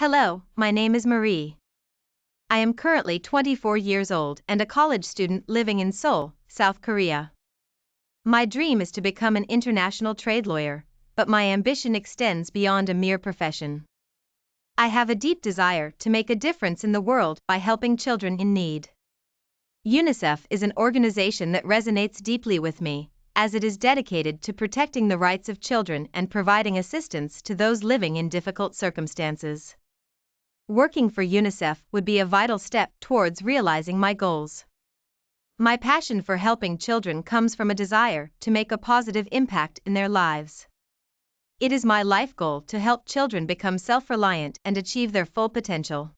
Hello, my name is Marie. I am currently 24 years old and a college student living in Seoul, South Korea. My dream is to become an international trade lawyer, but my ambition extends beyond a mere profession. I have a deep desire to make a difference in the world by helping children in need. UNICEF is an organization that resonates deeply with me, as it is dedicated to protecting the rights of children and providing assistance to those living in difficult circumstances. Working for UNICEF would be a vital step towards realizing my goals. My passion for helping children comes from a desire to make a positive impact in their lives. It is my life goal to help children become self-reliant and achieve their full potential.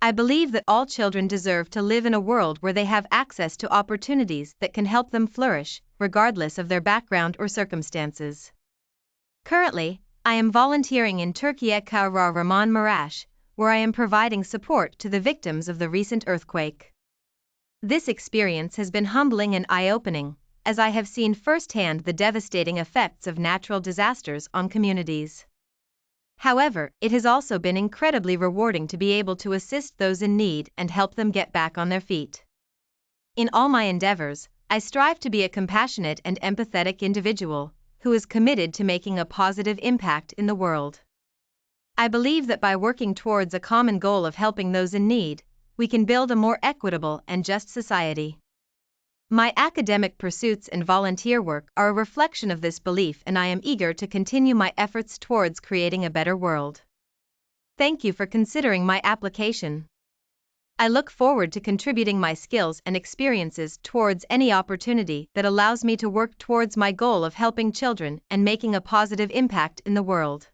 I believe that all children deserve to live in a world where they have access to opportunities that can help them flourish, regardless of their background or circumstances. Currently, I am volunteering in Turkey Kahraman Maraş, where I am providing support to the victims of the recent earthquake. This experience has been humbling and eye-opening, as I have seen firsthand the devastating effects of natural disasters on communities. However, it has also been incredibly rewarding to be able to assist those in need and help them get back on their feet. In all my endeavors, I strive to be a compassionate and empathetic individual who is committed to making a positive impact in the world. I believe that by working towards a common goal of helping those in need, we can build a more equitable and just society. My academic pursuits and volunteer work are a reflection of this belief, and I am eager to continue my efforts towards creating a better world. Thank you for considering my application. I look forward to contributing my skills and experiences towards any opportunity that allows me to work towards my goal of helping children and making a positive impact in the world.